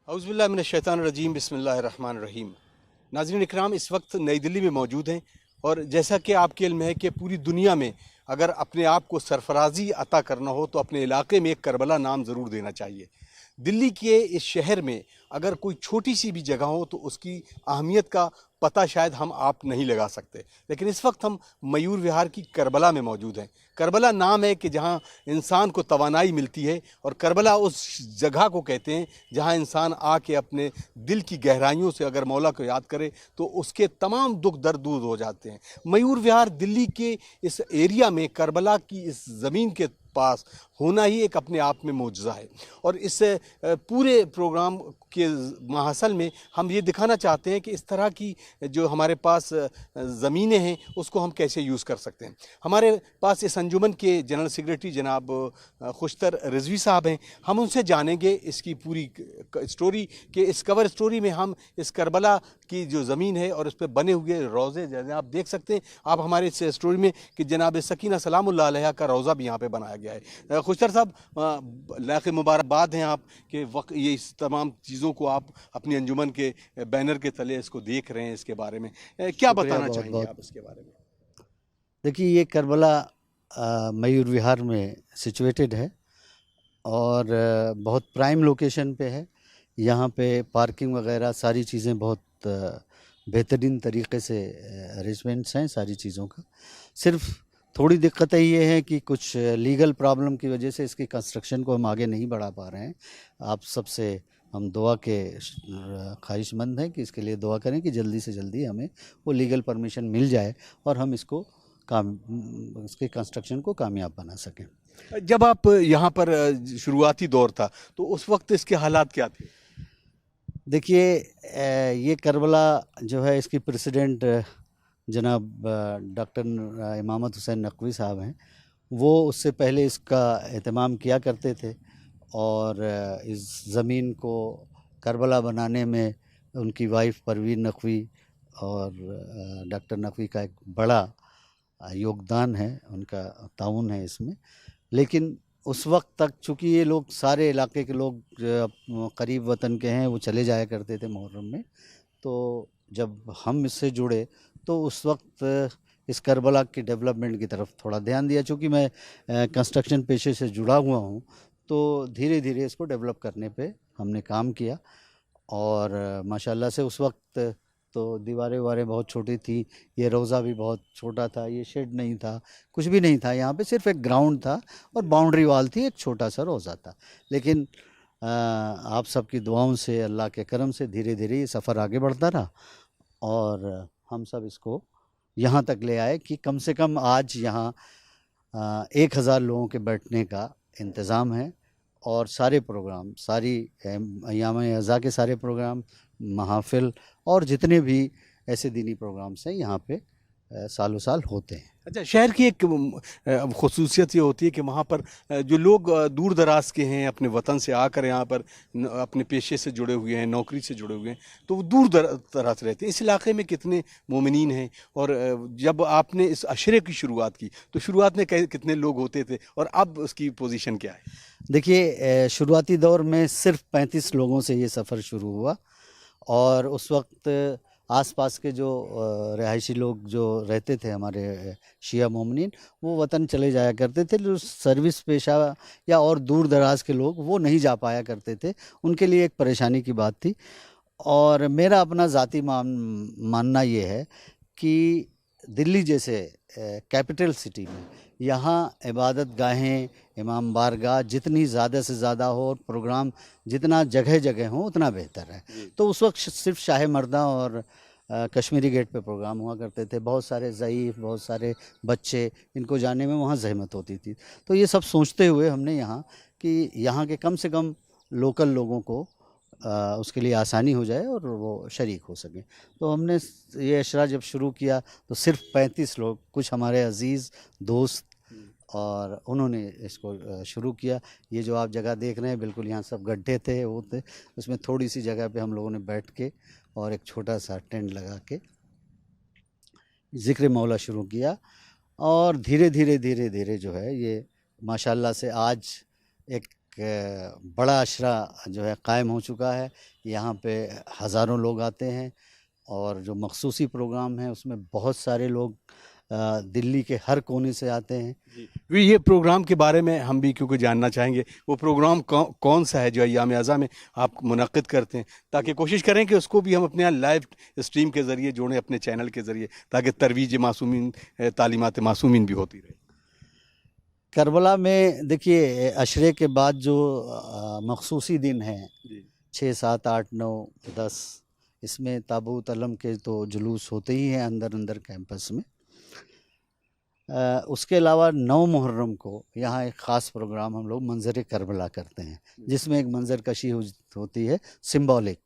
اعوذ باللہ من الشیطان الرجیم، بسم اللہ الرحمن الرحیم۔ ناظرین اکرام، اس وقت نئی دلی میں موجود ہیں، اور جیسا کہ آپ کے علم ہے کہ پوری دنیا میں اگر اپنے آپ کو سرفرازی عطا کرنا ہو تو اپنے علاقے میں ایک کربلا نام ضرور دینا چاہیے۔ دلی کے اس شہر میں اگر کوئی چھوٹی سی بھی جگہ ہو تو اس کی اہمیت کا پتہ شاید ہم آپ نہیں لگا سکتے، لیکن اس وقت ہم میور وہار کی کربلا میں موجود ہیں۔ کربلا نام ہے کہ جہاں انسان کو توانائی ملتی ہے، اور کربلا اس جگہ کو کہتے ہیں جہاں انسان آ کے اپنے دل کی گہرائیوں سے اگر مولا کو یاد کرے تو اس کے تمام دکھ درد دور ہو جاتے ہیں۔ میور وہار دلی کے اس ایریا میں کربلا کی اس زمین کے پاس ہونا ہی ایک اپنے آپ میں معجزہ ہے، اور اس پورے پروگرام کے ماحصل میں ہم یہ دکھانا چاہتے ہیں کہ اس طرح کی جو ہمارے پاس زمینیں ہیں اس کو ہم کیسے یوز کر سکتے ہیں۔ ہمارے پاس اس انجمن کے جنرل سیکریٹری جناب خوشتر رضوی صاحب ہیں، ہم ان سے جانیں گے اس کی پوری سٹوری، کہ اس کور سٹوری میں ہم اس کربلا کی جو زمین ہے اور اس پہ بنے ہوئے روضے جیسے آپ دیکھ سکتے ہیں آپ ہمارے اس سٹوری میں کہ جناب سکینہ سلام اللہ علیہ کا روضہ بھی یہاں پہ بنایا گیا ہے۔ خوشتر صاحب، لاکھ مبارکباد ہیں آپ کہ یہ اس تمام چیزوں کو آپ اپنی انجمن کے بینر کے تلے اس کو دیکھ رہے ہیں۔ اس کے بارے میں کیا بتانا چاہیں گے آپ اس کے بارے میں؟ دیکھیے، یہ کربلا میور وہار میں سچویٹڈ ہے اور بہت پرائم لوکیشن پہ ہے۔ یہاں پہ پارکنگ وغیرہ ساری چیزیں بہت بہترین طریقے سے ارینجمنٹس ہیں ساری چیزوں کا۔ صرف تھوڑی دقت یہ ہے کہ کچھ لیگل پرابلم کی وجہ سے اس کی کنسٹرکشن کو ہم آگے نہیں بڑھا پا رہے ہیں۔ آپ سب سے ہم دعا کے خواہش مند ہیں کہ اس کے لیے دعا کریں کہ جلدی سے جلدی ہمیں وہ لیگل پرمیشن مل جائے اور ہم اس کی کنسٹرکشن کو کامیاب بنا سکیں۔ جب آپ یہاں پر شروعاتی دور تھا تو اس وقت اس کے حالات کیا تھے؟ دیکھیے، یہ کربلا جو ہے اس کی پریسیڈنٹ جناب ڈاکٹر امامت حسین نقوی صاحب ہیں، وہ اس سے پہلے اس کا اہتمام کیا کرتے تھے، اور اس زمین کو کربلا بنانے میں ان کی وائف پروین نقوی اور ڈاکٹر نقوی کا ایک بڑا یوگدان ہے، ان کا تعاون ہے اس میں۔ لیکن اس وقت تک چونکہ یہ لوگ سارے علاقے کے لوگ قریب وطن کے ہیں، وہ چلے جایا کرتے تھے محرم میں، تو جب ہم اس سے جڑے تو اس وقت اس کربلا کی ڈیولپمنٹ کی طرف تھوڑا دھیان دیا۔ چونکہ میں کنسٹرکشن پیشے سے جڑا ہوا ہوں تو دھیرے دھیرے اس کو ڈیولپ کرنے پہ ہم نے کام کیا، اور ماشاءاللہ سے اس وقت تو دیواریں بہت چھوٹی تھی، یہ روضہ بھی بہت چھوٹا تھا، یہ شیڈ نہیں تھا، کچھ بھی نہیں تھا، یہاں پہ صرف ایک گراؤنڈ تھا اور باؤنڈری وال تھی، ایک چھوٹا سا روضہ تھا۔ لیکن آپ سب کی دعاؤں سے، اللہ کے کرم سے دھیرے دھیرے یہ سفر آگے بڑھتا رہا، اور ہم سب اس کو یہاں تک لے آئے کہ کم سے کم آج یہاں 1000 لوگوں کے بیٹھنے کا انتظام ہے، اور سارے پروگرام، ساری ایام اعزاء کے سارے پروگرام، محافل اور جتنے بھی ایسے دینی پروگرامس ہیں یہاں پہ سالوں سال ہوتے ہیں۔ اچھا، شہر کی ایک خصوصیت یہ ہوتی ہے کہ وہاں پر جو لوگ دور دراز کے ہیں، اپنے وطن سے آ کر یہاں پر اپنے پیشے سے جڑے ہوئے ہیں، نوکری سے جڑے ہوئے ہیں، تو وہ دور دراز رہتے ہیں۔ اس علاقے میں کتنے مومنین ہیں، اور جب آپ نے اس عشرے کی شروعات کی تو شروعات میں کتنے لوگ ہوتے تھے، اور اب اس کی پوزیشن کیا ہے؟ دیکھیے، شروعاتی دور میں صرف 35 لوگوں سے یہ سفر شروع ہوا، اور اس وقت آس پاس کے جو رہائشی لوگ جو رہتے تھے ہمارے شیعہ مومنین، وہ وطن چلے جایا کرتے تھے۔ جو سروس پیشہ یا اور دور دراز کے لوگ وہ نہیں جا پایا کرتے تھے، ان کے لیے ایک پریشانی کی بات تھی۔ اور میرا اپنا ذاتی ماننا یہ ہے کہ دلی جیسے کیپٹل سٹی میں یہاں عبادت گاہیں، امام بارگاہ جتنی زیادہ سے زیادہ ہو، اور پروگرام جتنا جگہ جگہ ہوں اتنا بہتر ہے۔ تو اس وقت صرف شاہ مردہ اور کشمیری گیٹ پہ پروگرام ہوا کرتے تھے، بہت سارے ضعیف، بہت سارے بچے، ان کو جانے میں وہاں زحمت ہوتی تھی۔ تو یہ سب سوچتے ہوئے ہم نے یہاں کے کم سے کم لوکل لوگوں کو اس کے لیے آسانی ہو جائے اور وہ شریک ہو سکیں، تو ہم نے یہ اشرا جب شروع کیا تو صرف 35 لوگ، کچھ ہمارے عزیز دوست، اور انہوں نے اس کو شروع کیا۔ یہ جو آپ جگہ دیکھ رہے ہیں بالکل یہاں سب گڈھے تھے، وہ تھے، اس میں تھوڑی سی جگہ پہ ہم لوگوں نے بیٹھ کے اور ایک چھوٹا سا ٹینٹ لگا کے ذکر مولا شروع کیا، اور دھیرے دھیرے جو ہے یہ ماشاءاللہ سے آج ایک बड़ा अशरा जो है कायम हो चुका है। यहाँ पे हज़ारों लोग आते हैं और जो मखसूसी प्रोग्राम है उसमें बहुत सारे लोग दिल्ली के हर कोने से आते हैं। भी ये प्रोग्राम के बारे में हम भी क्योंकि जानना चाहेंगे, वो प्रोग्राम कौन सा है जो अय्याम अज़ा में आप मुनक़्क़िद करते हैं, ताकि कोशिश करें कि उसको भी हम अपने यहाँ लाइव स्ट्रीम के ज़रिए जोड़ें अपने चैनल के ज़रिए, ताकि तरवीज मासूमीन, तालीमात मासूमीन भी होती रहे। करबला में देखिए अशरे के बाद जो मखसूसी दिन हैं 6, 7, 8, 9, 10, इसमें ताबूत अलम के तो जुलूस होते ही हैं अंदर कैंपस में। उसके अलावा 9 मुहर्रम को यहाँ एक ख़ास प्रोग्राम हम लोग मंज़र करबला करते हैं, जिसमें एक मंज़र कशी होती है सिंबॉलिक,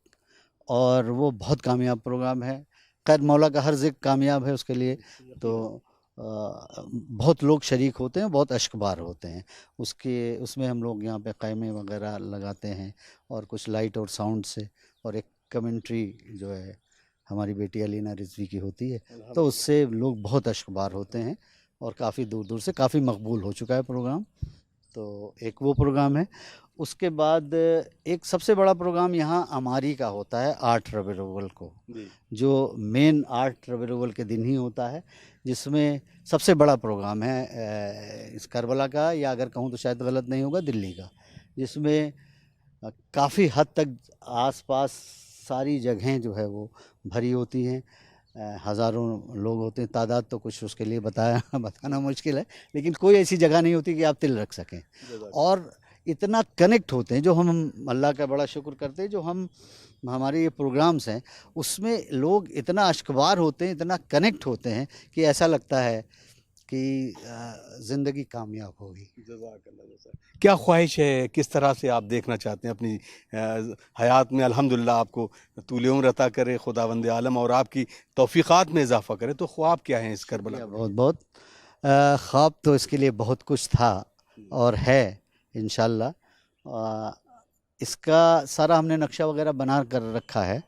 और वो बहुत कामयाब प्रोग्राम है। खैर मौला का हर ज़िक्र कामयाब है उसके लिए, तो बहुत लोग शरीक होते हैं, बहुत अश्कबार होते हैं। उसमें हम लोग यहाँ पे क़ैमे वगैरह लगाते हैं और कुछ लाइट और साउंड से, और एक कमेंट्री जो है हमारी बेटी अलीना रिजवी की होती है, तो उससे लोग बहुत अश्कबार होते हैं और काफ़ी दूर दूर से काफ़ी मकबूल हो चुका है प्रोग्राम। तो एक वो प्रोग्राम है। उसके बाद एक सबसे बड़ा प्रोग्राम यहाँ अमारी का होता है 8 रबीउल अव्वल को, जो मेन 8 रबीउल अव्वल के दिन ही होता है, जिसमें सबसे बड़ा प्रोग्राम है इस करबला का, या अगर कहूँ तो शायद गलत नहीं होगा, दिल्ली का, जिसमें काफ़ी हद तक आसपास सारी जगहें जो है वो भरी होती हैं। हज़ारों लोग होते हैं, तादाद तो कुछ उसके लिए बताना मुश्किल है, लेकिन कोई ऐसी जगह नहीं होती कि आप तिल रख सकें। और इतना कनेक्ट होते हैं, जो हम अल्लाह का बड़ा शुक्र करते हैं, जो हमारे ये प्रोग्राम्स हैं उसमें लोग इतना अश्कबार होते हैं, इतना कनेक्ट होते हैं कि ऐसा लगता है कि ज़िंदगी कामयाब होगी। क्या ख्वाहिश है, किस तरह से आप देखना चाहते हैं अपनी हयात में? अल्हम्दुलिल्लाह आपको तूल उम्र अता करे खुदावंद आलम और आपकी तौफीक़ात में इजाफ़ा करे, तो ख्वाब क्या है इस करबला? बहुत ख्वाब तो इसके लिए बहुत कुछ था और है इंशाअल्लाह। इसका सारा हमने नक्शा वगैरह बना कर रखा है,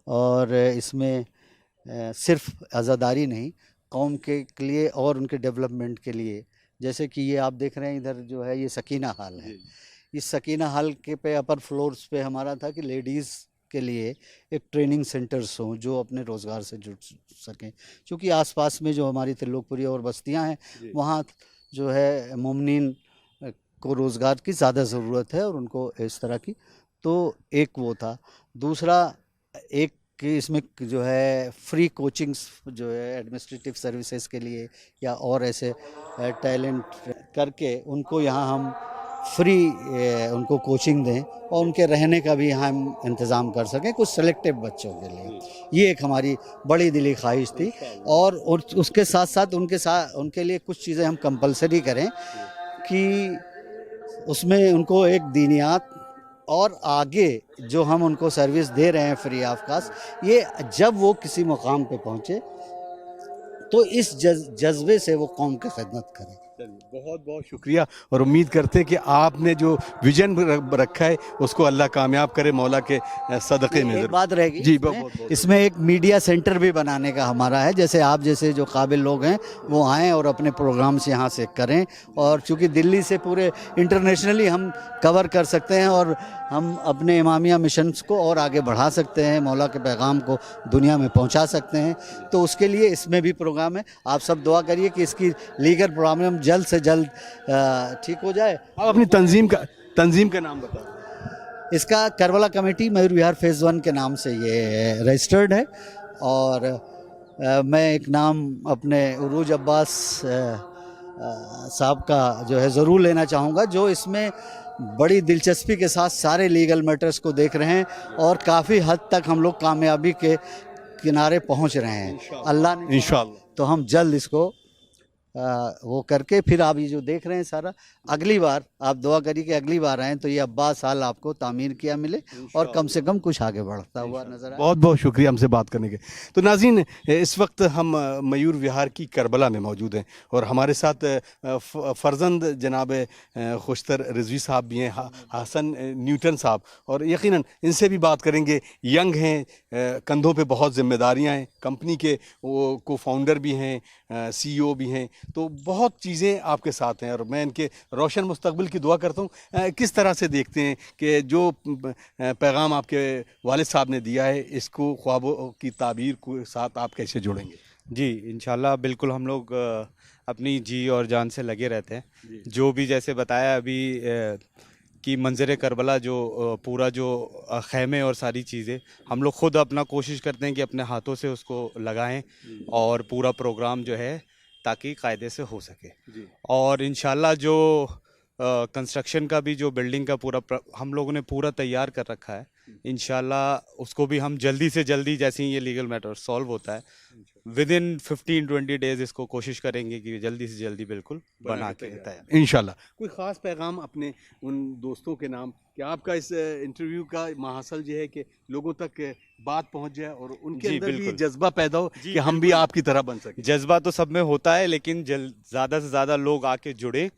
और इसमें सिर्फ आज़ादारी नहीं, कौम के लिए और उनके डेवलपमेंट के लिए, जैसे कि ये आप देख रहे हैं इधर जो है ये सकीना हाल है। इस सकीना हाल के पे अपर फ्लोर्स पे हमारा था कि लेडीज़ के लिए एक ट्रेनिंग सेंटर्स हों जो अपने रोज़गार से जुड़ सकें, क्योंकि आसपास में जो हमारी त्रिलोकपुरी और बस्तियां हैं वहाँ जो है मोमिनीन को रोज़गार की ज़्यादा ज़रूरत है और उनको इस तरह की, तो एक वो था। दूसरा एक कि इसमें जो है फ्री कोचिंग्स जो है एडमिनिस्ट्रेटिव सर्विसेज के लिए या और ऐसे टैलेंट करके उनको यहाँ हम फ्री उनको कोचिंग दें और उनके रहने का भी यहाँ हम इंतज़ाम कर सकें कुछ सेलेक्टिव बच्चों के लिए। ये एक हमारी बड़ी दिली ख्वाहिश थी, और उसके साथ साथ उनके लिए कुछ चीज़ें हम कंपलसरी करें कि उसमें उनको एक दीनियात और आगे जो हम उनको सर्विस दे रहे हैं फ्री ऑफ कास्ट, ये जब वो किसी मुकाम पे पहुँचे तो इस जज्बे से वो कौम की खिदमत करें। बहुत बहुत शुक्रिया, और उम्मीद करते हैं कि आपने जो विजन रखा है उसको अल्लाह कामयाब करे मौला के सदक़े में। एक बात रहेगी जी, इसमें एक मीडिया सेंटर भी बनाने का हमारा है, जैसे आप जैसे जो काबिल लोग हैं वो आएँ और अपने प्रोग्राम्स यहाँ से करें, और चूँकि दिल्ली से पूरे इंटरनेशनली हम कवर कर सकते हैं और हम अपने इमामिया मिशंस को और आगे बढ़ा सकते हैं, मौला के पैगाम को दुनिया में पहुँचा सकते हैं, तो उसके लिए इसमें भी प्रोग्राम है। आप सब दुआ करिए कि इसकी लीगल प्रॉब्लम जल्द से जल्द ठीक हो जाए। आप अपनी तंजीम का नाम बताओ। इसका Karbala committee Mayur Vihar phase 1 के नाम से ये रजिस्टर्ड है, और मैं एक नाम अपने उरूज अब्बास साहब का जो है ज़रूर लेना चाहूँगा, जो इसमें बड़ी दिलचस्पी के साथ सारे लीगल मैटर्स को देख रहे हैं और काफ़ी हद तक हम लोग कामयाबी के किनारे पहुंच रहे हैं अल्लाह ने इंशाअल्लाह। तो हम जल्द इसको वो करके फिर आप ये जो देख रहे हैं सारा, अगली बार आप दुआ करिए कि अगली बार आएँ तो ये अब्बास हाल आपको तामीर किया मिले और कम से कम कुछ आगे बढ़ता हुआ नजर आए। बहुत बहुत शुक्रिया हमसे बात करने के। तो नाज़रीन, इस वक्त हम मयूर विहार की करबला में मौजूद हैं और हमारे साथ फ़र्जंद जनाब खुशतर रिजवी साहब भी हैं, हसन न्यूटन साहब, और यकीनन इनसे भी बात करेंगे। यंग हैं, कंधों पर बहुत ज़िम्मेदारियाँ हैं, कंपनी के वो को फाउंडर भी हैं, CEO भी हैं, तो बहुत चीज़ें आपके साथ हैं और मैं इनके रोशन मुस्तकबिल की दुआ करता हूँ। किस तरह से देखते हैं कि जो पैगाम आपके वालिद साहब ने दिया है, इसको ख्वाबों की ताबीर के साथ आप कैसे जोड़ेंगे? जी इंशाल्लाह बिल्कुल, हम लोग अपनी जी और जान से लगे रहते हैं। जो भी जैसे बताया अभी कि मंजर करबला जो पूरा जो खैमे और सारी चीज़ें हम लोग ख़ुद अपना कोशिश करते हैं कि अपने हाथों से उसको लगाएं और पूरा प्रोग्राम जो है ताकि कायदे से हो सके। और इंशाल्लाह जो कंस्ट्रक्शन का भी जो बिल्डिंग का हम लोगों ने पूरा तैयार कर रखा है, इंशाल्लाह उसको भी हम जल्दी से जल्दी, जैसे ही ये लीगल मैटर सॉल्व होता है, विद इन 15-20 डेज इसको कोशिश करेंगे कि जल्दी से जल्दी बिल्कुल बना के तैयार। इंशाल्लाह। कोई ख़ास पैगाम अपने उन दोस्तों के नाम कि आपका इस इंटरव्यू का महासल ये है कि लोगों तक बात पहुंच जाए और उनके जी, अंदर भी बिल्कुल। जज्बा पैदा हो जी, कि हम भी आपकी तरह बन सकें। जज्बा तो सब में होता है, लेकिन ज़्यादा से ज़्यादा लोग आके जुड़े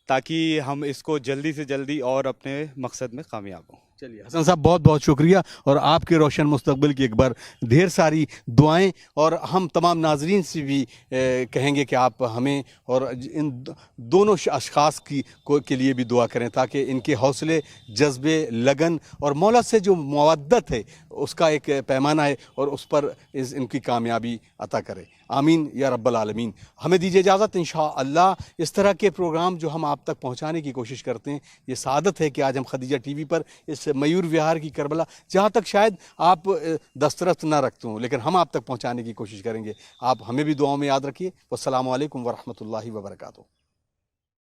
ताकि हम इसको जल्दी से जल्दी और अपने मकसद में कामयाब हों। चलिए हसन साहब, बहुत बहुत शुक्रिया और आपके रोशन मुस्तकबिल की एक बार ढेर सारी दुआएं, और हम तमाम नाजरीन से भी कहेंगे कि आप हमें और इन दोनों अशखास के लिए भी दुआ करें ताकि इनके हौसले, जज्बे, लगन और मौला से जो मवद्दत है उसका एक पैमाना है और उस पर इनकी कामयाबी अता करे। आमीन या रब्बल आलमीन। हमें दीजिए इजाज़त। इंशाअल्लाह इस तरह के प्रोग्राम जो हम आप तक पहुंचाने की कोशिश करते हैं, ये सादत है कि आज हम खदीजा TV पर इस मयूर विहार की करबला, जहाँ तक शायद आप दस्तरस ना रखते हों, लेकिन हम आप तक पहुँचाने की कोशिश करेंगे। आप हमें भी दुआओं में याद रखिए। वस्सलामु अलैकुम वरहमतुल्लाहि वबरकातुहू।